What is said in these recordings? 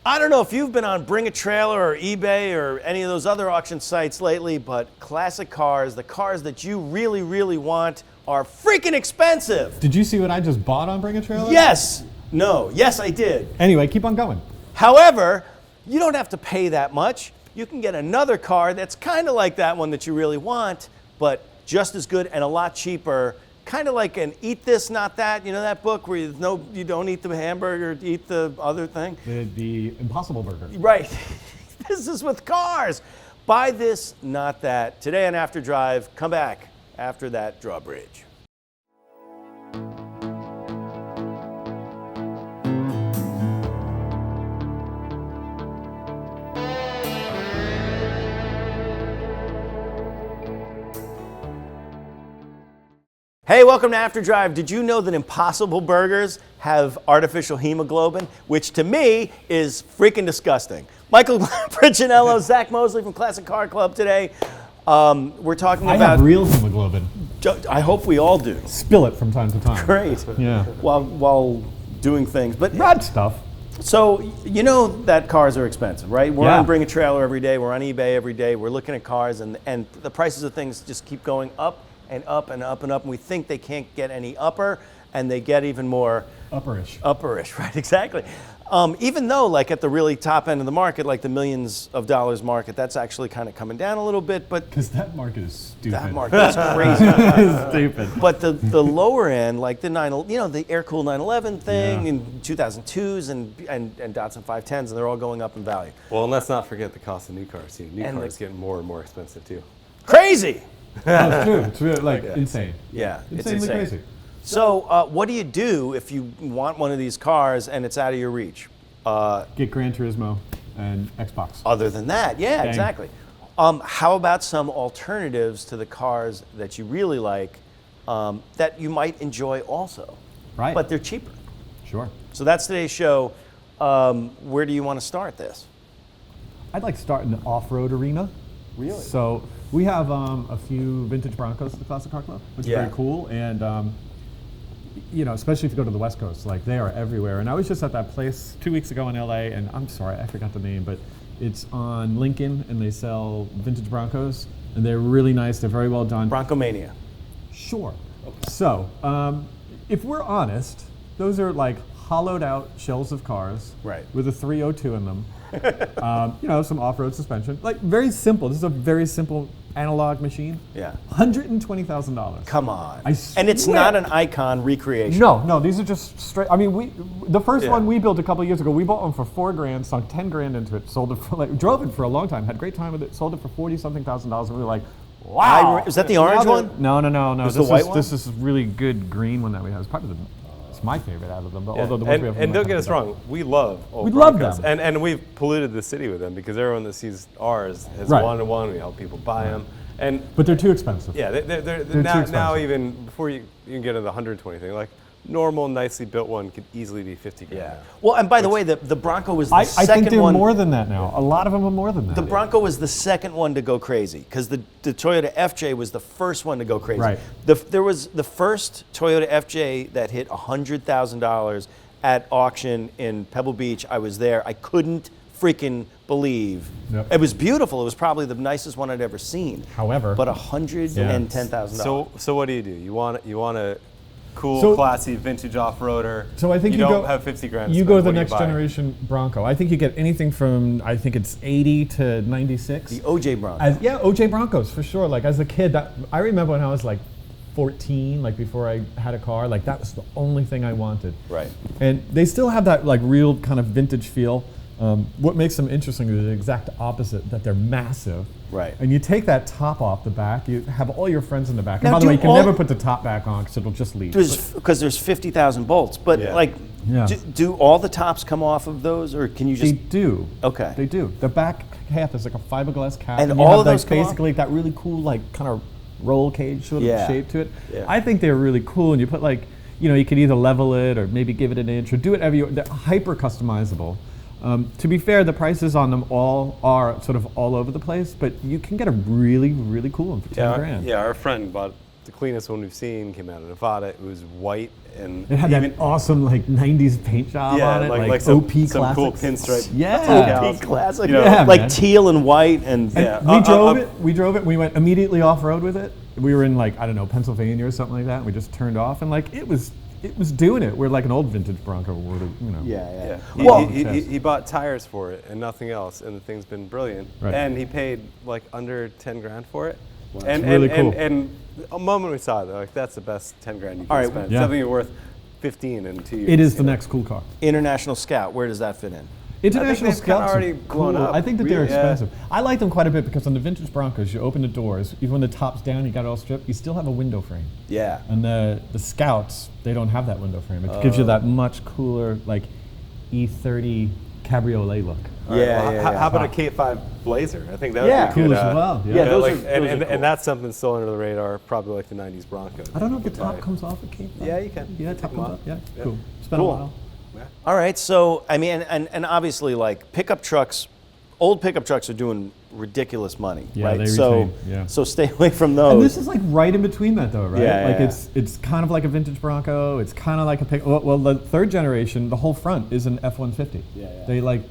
I don't know if you've been on Bring a Trailer or eBay or any of those other auction sites lately, but classic cars, the cars that you really, really want, are freaking expensive. Did you see what I just bought on Bring a Trailer? Yes. No. Yes, I did. Anyway, keep on going. However, you don't have to pay that much. You can get another car that's kind of like that one that you really want, but just as good and a lot cheaper. Kind of like an Eat This, Not That. You know that book where you don't eat the hamburger, eat the other thing? The Impossible Burger. Right. This is with cars. Buy this, not that. Today on After Drive, come back after that drawbridge. Hey, welcome to After Drive. Did you know that Impossible Burgers have artificial hemoglobin, which to me is freaking disgusting? Michael Prichinello, Zach Moseley from Classic Car Club today. We're talking about... I have real hemoglobin. I hope we all do. Spill it from time to time. Great. Yeah. While doing things. But Rad stuff. So, you know that cars are expensive, right? We're Yeah. on Bring a Trailer every day. We're on eBay every day. We're looking at cars, and the prices of things just keep going up and up and up and up, and we think they can't get any upper, and they get even more upperish, right? Exactly. Even though, like at the really top end of the market, like the millions of dollars market, that's actually kind of coming down a little bit. But because that market is stupid. that market is crazy. It's stupid. But the lower end, like the air-cooled 911 thing, Yeah. in 2002s and Datsun 510s, and they're all going up in value. Well, and let's not forget the cost of new cars too. New And cars getting more and more expensive too. Crazy. No, it's true. It's really insane. Yeah, it's Insanely insane. crazy. So, what do you do if you want one of these cars and it's out of your reach? Get Gran Turismo and Xbox. Other than that, yeah, Dang. exactly. How about some alternatives to the cars that you really like that you might enjoy also? Right. But they're cheaper. Sure. So that's today's show. Where do you want to start this? I'd like to start in the off-road arena. Really? So we have a few vintage Broncos at the Classic Car Club, which is very cool. And especially if you go to the West Coast, like they are everywhere. And I was just at that place 2 weeks ago in LA, and I'm sorry, I forgot the name, but it's on Lincoln, and they sell vintage Broncos, and they're really nice. They're very well done. Broncomania. Sure. Okay. So if we're honest, those are like hollowed out shells of cars, Right. with a 302 in them. Some off-road suspension. Like very simple. This is a very simple analog machine. Yeah. $120,000. Come on. I And it's swear. not an Icon recreation. No, these are just straight. I mean, the first Yeah. one we built a couple of years ago, we bought one for $4,000, sunk $10,000 into it, sold it for drove it for a long time, had a great time with it, sold it for $40-something thousand, and we were like, wow. Is that the orange one? No. Was the white one? This is really good green one that we have. It's my favorite out of them. But although the ones we have And don't get us wrong, we love old We love Broncos. them. And we've polluted the city with them because everyone that sees ours has Right. wanted one. We help people buy them. And But they're too expensive. yeah, they're too now expensive. even before you can get into the 120 thing, like normal, nicely built one could easily be 50 grand. Yeah. Well, and by the way, the Bronco was the I second think they're one. more than that now. A lot of them are more than that. The Bronco was the second one to go crazy because the Toyota FJ was the first one to go crazy. Right. There was the first Toyota FJ that hit $100,000 at auction in Pebble Beach. I was there. I couldn't freaking believe. Yep. It was beautiful. It was probably the nicest one I'd ever seen. However, but $110,000. So what do? You want a cool, So- classy, vintage off-roader. So I think you don't go have 50 grand. to You spend. go to the What do next buy? generation Bronco. I think you get anything from it's 80 to 96. The OJ Bronco. OJ Broncos for sure. Like as a kid, I remember when I was like 14, like before I had a car, like that was the only thing I wanted. Right. And they still have that like real kind of vintage feel. What makes them interesting is the exact opposite, that they're massive. Right. And you take that top off the back, you have all your friends in the back. And Now, by the way, do you can all- never put the top back on because it'll just leave. Because there's 50,000 bolts. But Yeah. Yeah. do all the tops come off of those, or can you They just? do. Okay. They do. The back half is like a fiberglass cap. And you all have of those like come off? basically that really cool like kind of roll cage sort of Yeah. shape to it. Yeah. I think they're really cool, and you put like, you could either level it or maybe give it an inch or do whatever you. They're hyper customizable. To be fair, the prices on them all are sort of all over the place, but you can get a really, really cool one for 10 grand. Yeah, our friend bought the cleanest one we've seen. Came out of Nevada. It was white and It had that awesome like '90s paint job on it, like some, OP some cool classics. pinstripe. Yeah. OP classic. You know, Yeah, like man. teal and white and And we drove it. We drove it. We went immediately off road with it. We were in like I don't know Pennsylvania or something like that. And we just turned off and like it was doing it. We're like an old vintage Bronco. Yeah. He, Well, he bought tires for it and nothing else, and the thing's been brilliant. Right. And he paid like under 10 grand for it. Wow. And, It's really and, cool. and a moment we saw it, they're like, that's the best 10 grand you can All right. spend. Yeah. Something you're worth 15 in 2 years. It is the next cool car. International Scout, where does that fit in? International they've kinda Scouts already are blown cool. up. I think that they're Really, yeah. expensive. I like them quite a bit because on the vintage Broncos, you open the doors, even when the top's down, you got it all stripped, you still have a window frame. Yeah. And the Scouts, they don't have that window frame. It gives you that much cooler, like E30 cabriolet look. How about a K5 Blazer? I think that would Yeah. be Cool good. as well. yeah, those like, are- and, those are cool. and that's something still under the radar, probably like the 90s Bronco. I don't know if the top comes off a K5. Yeah, you can. Yeah, Take top them comes off. off. Yeah, Yeah. cool. It's been a Cool. while. All right, so I mean, and obviously, like pickup trucks, old pickup trucks are doing ridiculous money, Yeah, right? they so, retain, yeah. so stay away from those. And this is like right in between that though, right? Yeah, like yeah. it's kind of like a vintage Bronco. It's kind of like a pick. Well, the third generation, the whole front is an F-150. Yeah.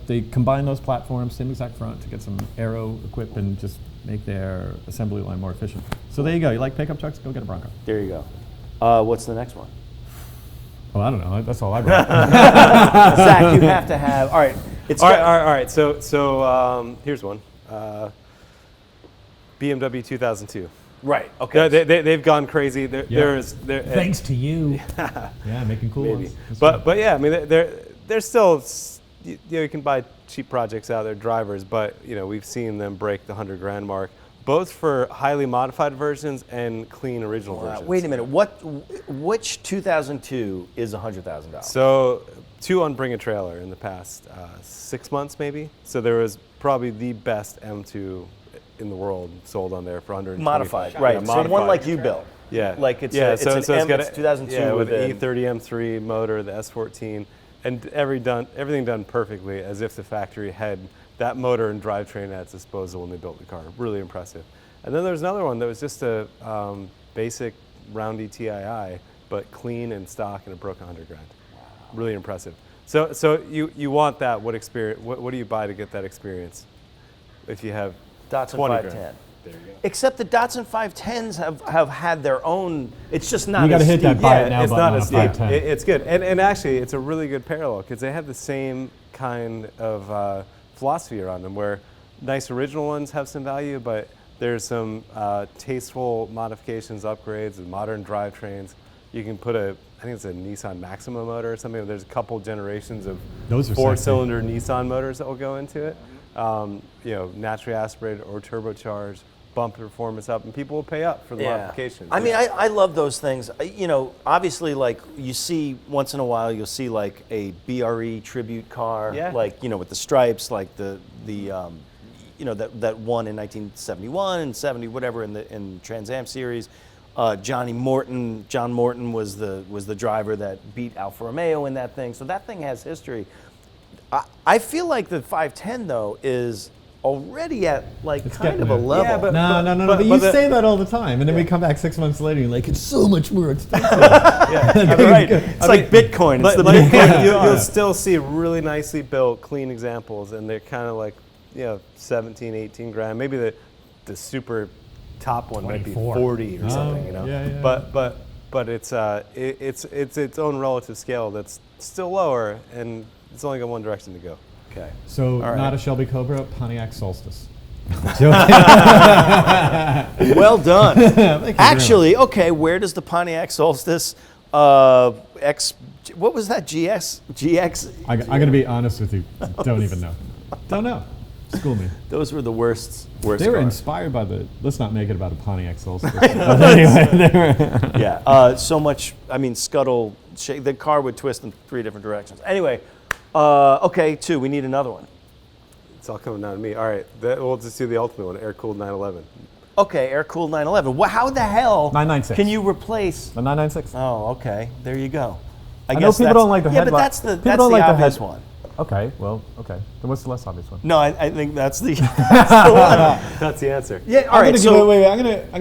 They combine those platforms, same exact front, to get some aero equip and just make their assembly line more efficient. So there you go. You like pickup trucks? Go get a Bronco. There you go. What's the next one? Oh, I don't know. That's all I brought. Zach, you have to have. All right, it's All right. So here's one. BMW 2002. right. Okay. They've gone crazy. There's Thanks to you. Yeah, making cool maybe, ones. That's but yeah, I mean they're still you can buy cheap projects out there, drivers, but we've seen them break the 100 grand mark, both for highly modified versions and clean original versions. Wait a minute. Which 2002 is $100,000? So, two on Bring a Trailer in the past 6 months, maybe. So there was probably the best M2 in the world sold on there for 120. Modified, Yeah, right? So modified. one like you built. Yeah, Like it's yeah. it's so an it's M, got it's 2002 with an the E30 M3 motor, the S14, and everything done perfectly, as if the factory had that motor and drivetrain at its disposal when they built the car. Really impressive. And then there's another one that was just a basic roundy TII, but clean and stock, and it broke 100 grand. Wow. Really impressive. So you want that? What experience? What do you buy to get that experience? If you have Datsun 20 510. grand. There you go. Except the Datsun 510s have had their own. It's just not. You gotta as hit that steep. buy Yeah, it now it's button not on as a steep. 510. It's good, and actually, it's a really good parallel because they have the same kind of philosophy around them, where nice original ones have some value, but there's some tasteful modifications, upgrades, and modern drivetrains. You can put I think it's a Nissan Maxima motor or something. There's a couple generations of Those are four-cylinder Nissan motors that will go into it. Naturally aspirated or turbocharged, bump the performance up, and people will pay up for the modifications. I mean, I love those things. Obviously, like you see once in a while, you'll see like a BRE tribute car, Yeah. like with the stripes, like the that one in 1971 and 70, whatever in Trans Am series. John Morton was the driver that beat Alfa Romeo in that thing. So that thing has history. I feel like the 510 though is already at like kind getting of a there. level. Yeah, but- No. But you say that all the time, and then we come back 6 months later, and you're like, it's so much more expensive. right. It's like Bitcoin. It's the But Bitcoin. you'll still see really nicely built, clean examples, and they're kind of like 17, 18 grand. Maybe the super top one might be 24. 40 or something, yeah. But it's its own relative scale that's still lower, and it's only got one direction to go. Okay. So All right. not a Shelby Cobra, Pontiac Solstice. Well done. Thank you Actually, okay, where does the Pontiac Solstice what was that, GX? I'm going to be honest with you. Don't even know. Don't know. School me. Those were the worst They were cars. inspired by let's not make it about a Pontiac Solstice. But anyway, they were. Yeah, so much, scuttle, the car would twist in 3 different directions. Anyway, okay, 2, we need another one. It's all coming down to me. All right, we'll just do the ultimate one, air-cooled 911. Okay, air-cooled 911. How the hell 996. can you replace? The 996. Oh, okay, there you go. I know people don't like the Yeah, but headlight. that's the People don't like the obvious head- one. Okay, well, okay. Then what's the less obvious one? No, I think that's the, that's the one. That's the answer. Yeah, all right. So I'm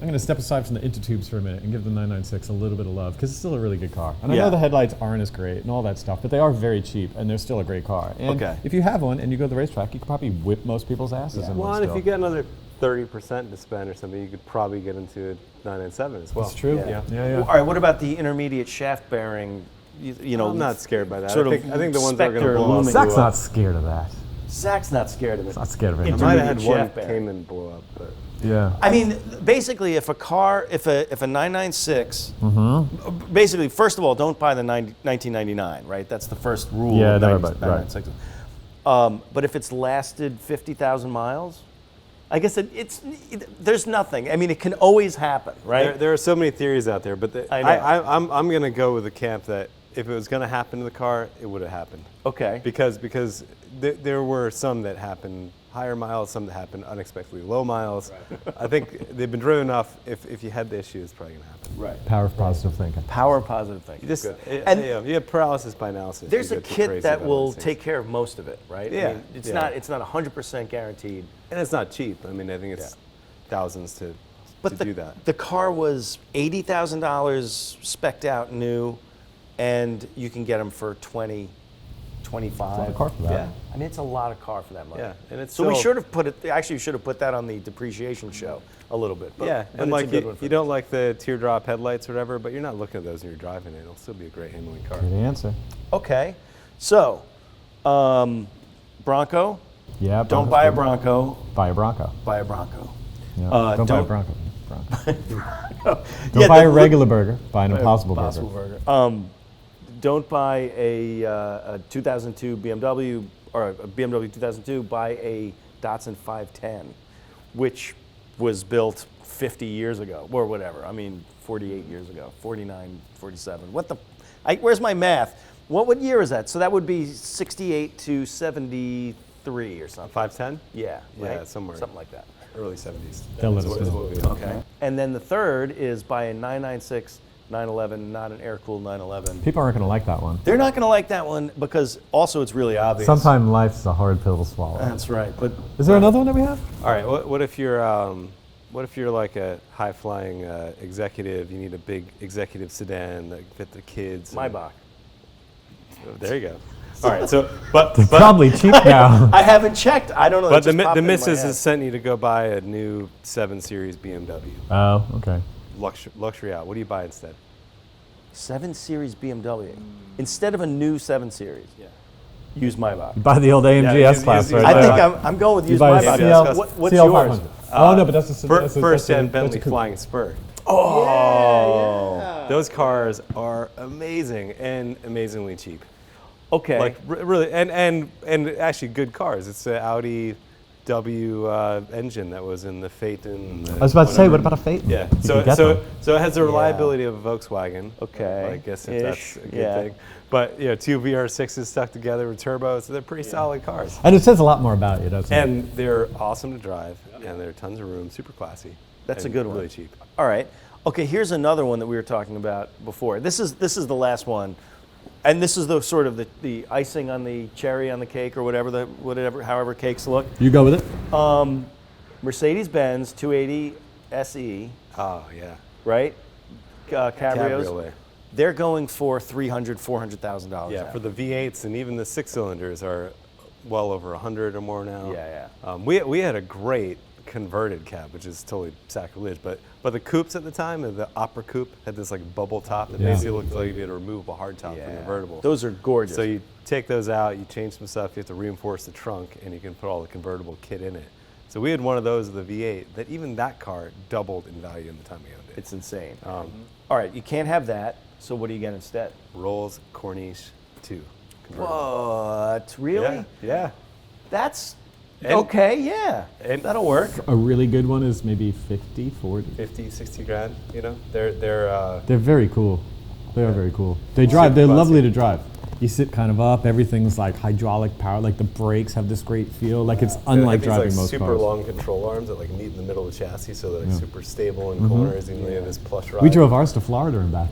gonna step aside from the Intertubes for a minute and give the 996 a little bit of love because it's still a really good car. And I Yeah. know the headlights aren't as great and all that stuff, but they are very cheap and they're still a great car. And Okay. if you have one and you go to the racetrack, you could probably whip most people's asses in Well, one and if still. you get another 30% to spend or something, you could probably get into a 997 as well. That's true. Yeah. Yeah. all right, what about the intermediate shaft bearing? You know, I'm not scared by that. sort I of think the ones that are going Spectre to blow up. looming. Zach's not scared of that. Zach's not scared of it. Not scared of it. I Intermediate might have had one shaft bearing. Cayman blow up, but Yeah. I mean, basically, if a 996, basically, first of all, don't buy the 1999, right? That's the first rule. Yeah, of never 90 buy- right. 996. But if it's lasted 50,000 miles, I guess there's nothing. I mean, it can always happen, right? there are so many theories out there. But I know. I'm going to go with the camp that if it was going to happen to the car, it would have happened. Okay. Because there were some that happened higher miles, some that happened unexpectedly low miles. Right. I think they've been driven enough. If you had the issue, it's probably going to happen. Right. Power of positive thinking. Power of positive thinking. You just And you have paralysis by analysis. there's You a get kit crazy that about will these things. take care of most of it, right? Yeah, I mean, it's yeah. not 100% guaranteed. And it's not cheap. I mean, I think it's thousands to do that. The car was $80,000 spec'd out new, and you can get them for 20, 25. It's a lot of car for that. Yeah, I mean it's a lot of car for that money. Yeah, and it's so we still- should have put it. Actually, we should have put that on the depreciation show a little bit. But, Yeah, but and it's a like good one for you don't like the teardrop headlights or whatever, but you're not looking at those when you're driving it. It'll still be a great handling car. Good answer. Okay, so Bronco. Yeah. Don't Bronco's buy a good. Bronco. Buy a Bronco. Buy a Bronco. Yeah. Don't buy a don't- Bronco. Yeah, Don't buy a the- regular burger. Buy an Impossible Impossible burger. burger. Don't buy a 2002 BMW or a BMW 2002. Buy a Datsun 510, which was built 50 years ago or whatever. I mean, 48 years ago, 49, 47. What the? Where's my math? What year is that? So that would be 68 to 73 or something. 510? Yeah. Yeah, right? somewhere. Something like that. Early 70s. They'll let us know. Okay. And then the third is buy a 996 911, not an air-cooled 911. People aren't going to like that one. They're not going to like that one because also it's really obvious. Sometimes life's a hard pill to swallow. That's right. But Is there another one that we have? All right. What if you're like a high-flying executive? You need a big executive sedan that can fit the kids. Maybach. Oh, there you go. All right. So, but Probably cheap now. I haven't checked. I don't know. but It just popped the into my missus head. has sent you to go buy a new 7 Series BMW. Oh, okay. Luxury out. What do you buy instead? 7 Series BMW. Instead of a new 7 Series, use Maybach. Buy the old AMG Yeah, S-Class, use right? I think Maybach. I'm going with You use buy a Maybach. CL What's CL yours? 500. Oh, no, but that's a First gen that's a Bentley coupe. Flying Spur. Oh. Those cars are amazing and amazingly cheap. Okay. Like really, and actually good cars. It's an Audi W engine that was in the Phaeton. I was about to say, what about a Phaeton? Yeah. You could get them. So it has the reliability of a Volkswagen. Okay. I guess if Ish, that's a good yeah. thing. But two VR6s stuck together with turbos, so they're pretty solid cars. And it says a lot more about you, doesn't it? And they're awesome to drive, and they're tons of room, super classy. That's a and good one. Really cheap. All right. Okay, here's another one that we were talking about before. This is the last one. And this is the sort of the icing on the cherry on the cake or whatever however cakes look. You go with it? Mercedes-Benz 280 SE, Oh yeah. right? Cabrios. Cabriolet. They're going for $400,000. Yeah, for the V8s and even the 6-cylinders are well over 100 or more now. Yeah. We had a great converted cab, which is totally sacrilege, but the coupes at the time, the Opera Coupe, had this like bubble top that Yeah. basically looked like you had a removable hardtop from the convertible. Those are gorgeous. So you take those out, you change some stuff, you have to reinforce the trunk, and you can put all the convertible kit in it. So we had one of those with the V8 that even that car doubled in value in the time we owned it. It's insane. All right, you can't have that. So what do you get instead? Rolls Corniche 2 convertible. What? Really? Yeah, yeah. That's And- okay. Yeah, and- that'll work. A really good one is maybe 50, 40. 50, 60 grand, They're They're very cool. They are very cool. They drive. They're classy. lovely to drive. You sit kind of up. Everything's like hydraulic power. Like the brakes have this great feel. Like it's unlike driving like most super cars. long control arms that like meet in the middle of the chassis, so they're like super stable in corners, even though you have this plush ride. We drove ours to Florida and back.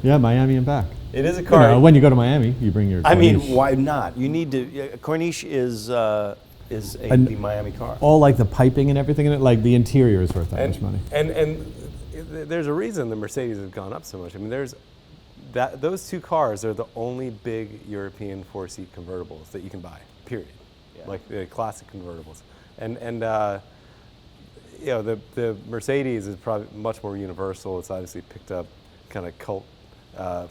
Yeah, Miami and back. It is a car. You know, when you go to Miami, you bring your. I mean, Corniche. why not? You need to. Corniche is the Miami car. All like the piping and everything in it. Like the interior is worth that much money. And there's a reason the Mercedes has gone up so much. I mean, those two cars are the only big European 4-seat convertibles that you can buy. Period. Yeah. Like the classic convertibles. And you know, the Mercedes is probably much more universal. It's obviously picked up kind of cult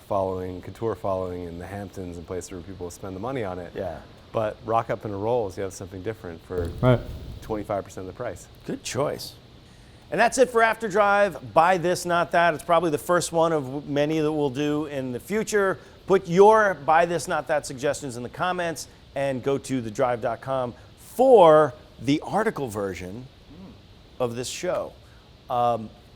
following, couture following in the Hamptons and places where people spend the money on it. Yeah. But rock up and rolls, you have something different for 25% of the price. Good choice. And that's it for After Drive. Buy this, not that. It's probably the first one of many that we'll do in the future. Put your buy this, not that suggestions in the comments and go to thedrive.com for the article version of this show.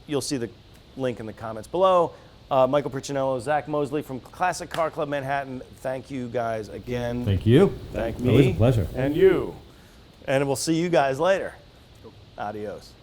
You'll see the link in the comments below. Michael Prichinello, Zach Moseley from Classic Car Club Manhattan. Thank you guys again. Thank you. Thank me. Always a pleasure. And you. And we'll see you guys later. Adios.